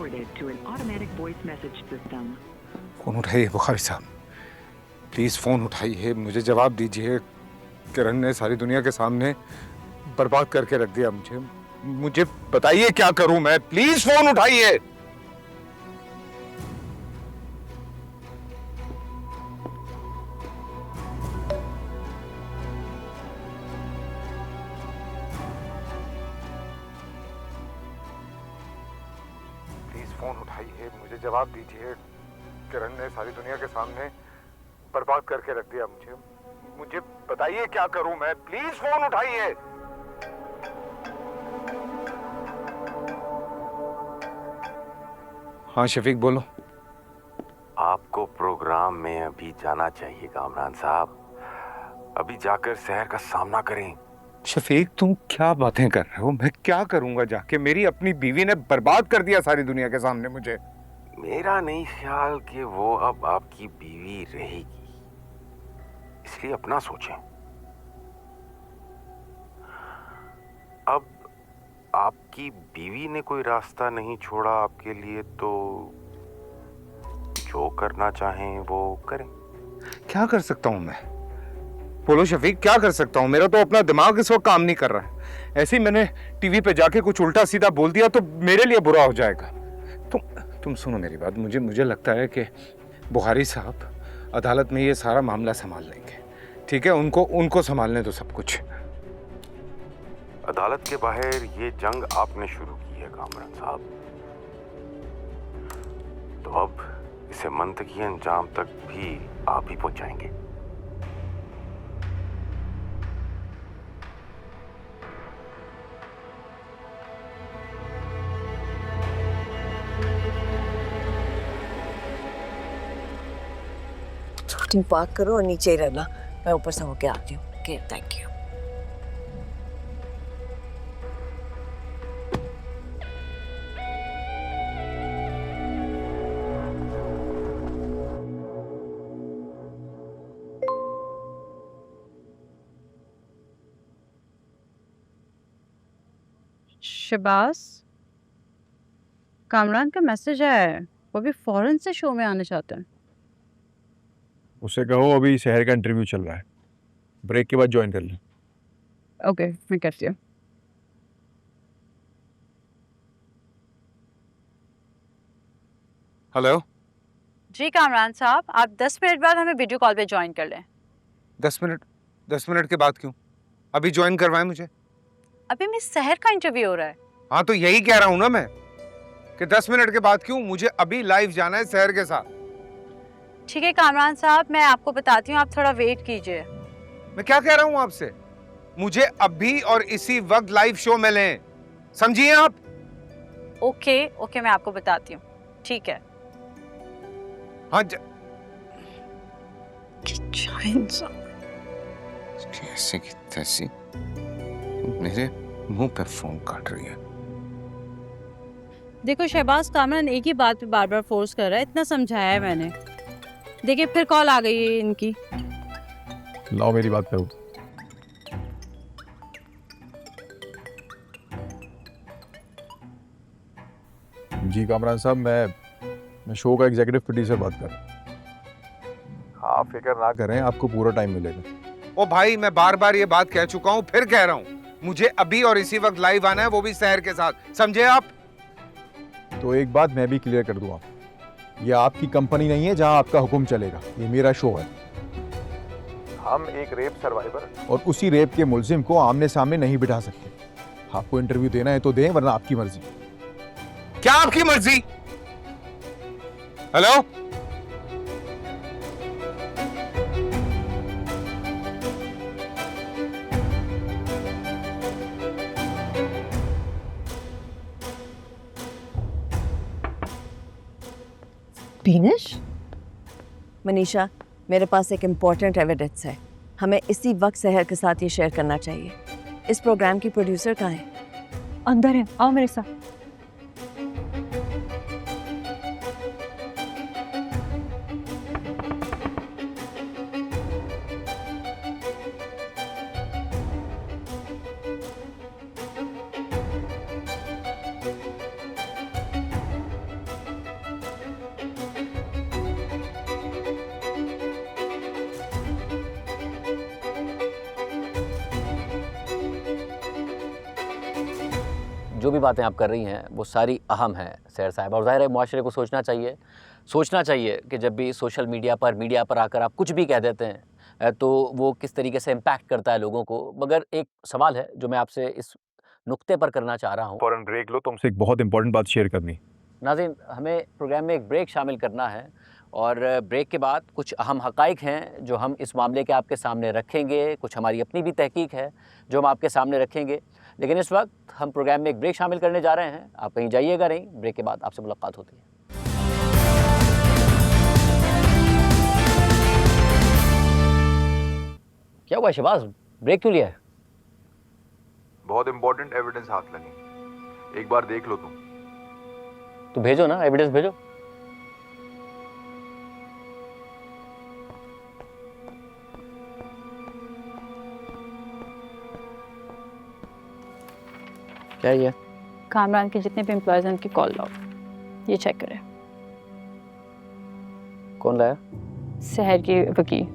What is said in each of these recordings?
forwarded to an automatic voice message system. Phone उठाइए बुखारी साहब, please phone उठाइए, मुझे जवाब दीजिए। किरण ने सारी दुनिया के सामने बर्बाद करके रख दिया मुझे। मुझे बताइए क्या करूं मैं, प्लीज फोन उठाइए। प्लीज फोन उठाइए, मुझे जवाब दीजिए। किरण ने सारी दुनिया के सामने बर्बाद करके रख दिया मुझे। मुझे बताइए क्या करूं मैं, प्लीज फोन उठाइए। हाँ शफीक बोलो। आपको प्रोग्राम में अभी जाना चाहिए कामरान साहब, अभी जाकर शहर का सामना करें। शफीक तुम क्या बातें कर रहे हो? मैं क्या करूंगा जाके? मेरी अपनी बीवी ने बर्बाद कर दिया सारी दुनिया के सामने मुझे। मेरा नहीं ख्याल कि वो अब आपकी बीवी रहेगी, इसलिए अपना सोचें। अब आपकी बीवी ने कोई रास्ता नहीं छोड़ा आपके लिए, तो जो करना चाहें वो करें। क्या कर सकता हूं मैं? बोलो शफीक, क्या कर सकता हूं? मेरा तो अपना दिमाग इस वक्त काम नहीं कर रहा है। ऐसे ही मैंने टीवी पे जाके कुछ उल्टा सीधा बोल दिया तो मेरे लिए बुरा हो जाएगा। तुम सुनो मेरी बात। मुझे लगता है कि बुखारी साहब अदालत में ये सारा मामला संभाल लेंगे। ठीक है, उनको संभालने दो सब कुछ। अदालत के बाहर ये जंग आपने शुरू की है कामरान साहब, तो अब इसे मंतकी अंजाम तक भी आप ही पहुंचाएंगे। तुम पार्क करो और नीचे ही रहना, मैं ऊपर से होके आती हूँ। Okay, thank you. शबास, कामरान का मैसेज है, वो भी फौरन से शो में आना चाहते हैं। उसे कहो अभी शहर का इंटरव्यू चल रहा है, ब्रेक के बाद ज्वाइन कर ले। ओके, मैं करती हूँ। हेलो जी कामरान साहब, आप 10 मिनट बाद हमें वीडियो कॉल पे ज्वाइन कर लें। 10 मिनट के बाद क्यों? अभी ज्वाइन करवाएं मुझे। अभी मिस सहर का इंटरव्यू हो रहा है। हाँ तो यही कह रहा हूं ना मैं कि 10 मिनट के बाद क्यों? मुझे अभी लाइव जाना है शहर के साथ। ठीक है कामरान साहब, मैं आपको बताती हूँ, आप थोड़ा वेट कीजिए। मैं क्या कह रहा हूं आपसे? मुझे अभी और इसी वक्त लाइव शो में लें, समझिए आप? ओके, मैं आपको बताती हूँ। ठीक है। हाँ कैसे की तैसी मेरे मुंह पे फोन काट रही है। देखो शहबाज, कामरान एक ही बात पे बार बार फोर्स कर रहा है, इतना समझाया है मैंने। देखिए फिर कॉल आ गई है इनकी। लाओ मेरी बात करो। जी कामरान साहब, मैं शो का एग्जीक्यूटिव प्रोड्यूसर बात कर रहा हूँ। आप फिक्र ना करें, आपको पूरा टाइम मिलेगा। ओ भाई, मैं बार बार ये बात कह चुका हूँ, फिर कह रहा हूँ, मुझे अभी और इसी वक्त लाइव आना है, वो भी शहर के साथ, समझे आप? तो एक बात मैं भी क्लियर कर दूं, आप ये आपकी कंपनी नहीं है जहां आपका हुक्म चलेगा, ये मेरा शो है। हम एक रेप सर्वाइवर और उसी रेप के मुलजिम को आमने सामने नहीं बिठा सकते। आपको इंटरव्यू देना है तो दें, वरना आपकी मर्जी। क्या आपकी मर्जी? हेलो, बीनिश? मनीषा, मेरे पास एक इम्पोर्टेंट एविडेंस है, हमें इसी वक्त शहर के साथ ये शेयर करना चाहिए। इस प्रोग्राम की प्रोड्यूसर कहाँ है? अंदर है, आओ मेरे साथ। जो भी बातें आप कर रही हैं वो सारी अहम हैं सहर साहब, और ज़ाहिर है मुआशरे को सोचना चाहिए कि जब भी सोशल मीडिया पर आकर आप कुछ भी कह देते हैं तो वो किस तरीके से इम्पैक्ट करता है लोगों को। मगर एक सवाल है जो मैं आपसे इस नुक्ते पर करना चाह रहा हूँ। फौरन ब्रेक लो, तुमसे एक बहुत इंपॉर्टेंट बात शेयर करनी। नाज़रीन, हमें प्रोग्राम में एक ब्रेक शामिल करना है और ब्रेक के बाद कुछ अहम हक़ाइक़ हैं जो हम इस मामले के आपके सामने रखेंगे, कुछ हमारी अपनी भी तहकीक है जो हम आपके सामने रखेंगे। लेकिन इस वक्त हम प्रोग्राम में एक ब्रेक शामिल करने जा रहे हैं, आप कहीं जाइएगा नहीं, ब्रेक के बाद आपसे मुलाकात होती है। क्या हुआ शहबाज, ब्रेक क्यों लिया है? बहुत इंपॉर्टेंट एविडेंस हाथ लगी, एक बार देख लो तुम। तो भेजो ना, एविडेंस भेजो। क्या ये? कामरान के जितने भी एम्प्लॉयज हैं उनकी कॉल लॉग, ये चेक करें। कौन लाया? शहर के वकील।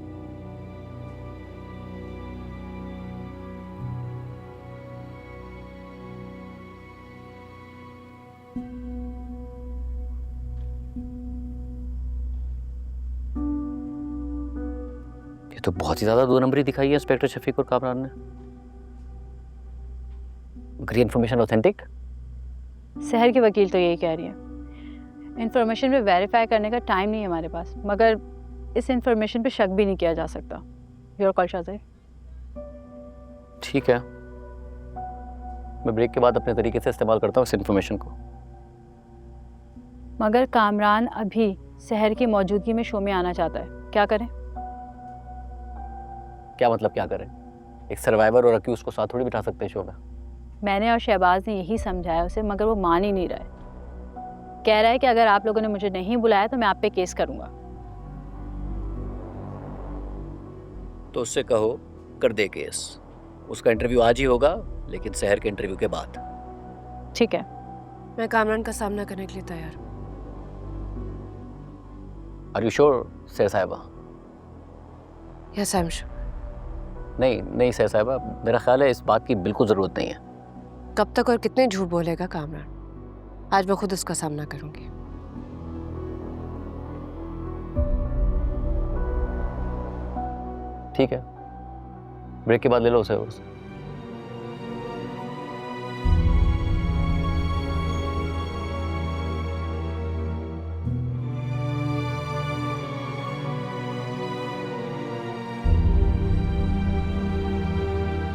ये तो बहुत ही ज़्यादा 2 नंबरी दिखाई है इंस्पेक्टर शफीक और कामरान ने। अगर ये इन्फॉर्मेशन ऑथेंटिक? शहर के वकील तो यही कह रही है। इंफॉर्मेशन पे वेरीफाई करने का टाइम नहीं है हमारे पास, मगर इस इंफॉर्मेशन पे शक भी नहीं किया जा सकता। Your call Shazir. ठीक है, मैं ब्रेक के बाद अपने तरीके से इस्तेमाल करता हूँ इस इंफॉर्मेशन को। मगर कामरान अभी शहर की मौजूदगी में शो में आना चाहता है, क्या करें? क्या मतलब क्या करें? एक सर्वाइवर और अक्यूज को साथ थोड़ी बिठा सकते हैं शो में। मैंने और शहबाज ने यही समझाया उसे, मगर वो मान ही नहीं रहा है। कह रहा है कि अगर आप लोगों ने मुझे नहीं बुलाया तो मैं आप पे केस करूंगा। तो उससे कहो कर दे केस। उसका इंटरव्यू आज ही होगा, लेकिन शहर के इंटरव्यू के बाद। ठीक है। मैं कामरान का सामना करने के लिए तैयार हूँ। आर यू श्योर सर साहिबा? Yes I am sure. नहीं सर साहिबा, मेरा ख्याल है इस बात की बिल्कुल ज़रूरत नहीं है। कब तक और कितने झूठ बोलेगा कामरान? आज मैं खुद उसका सामना करूंगी। ठीक है, ब्रेक के बाद ले लो उसे।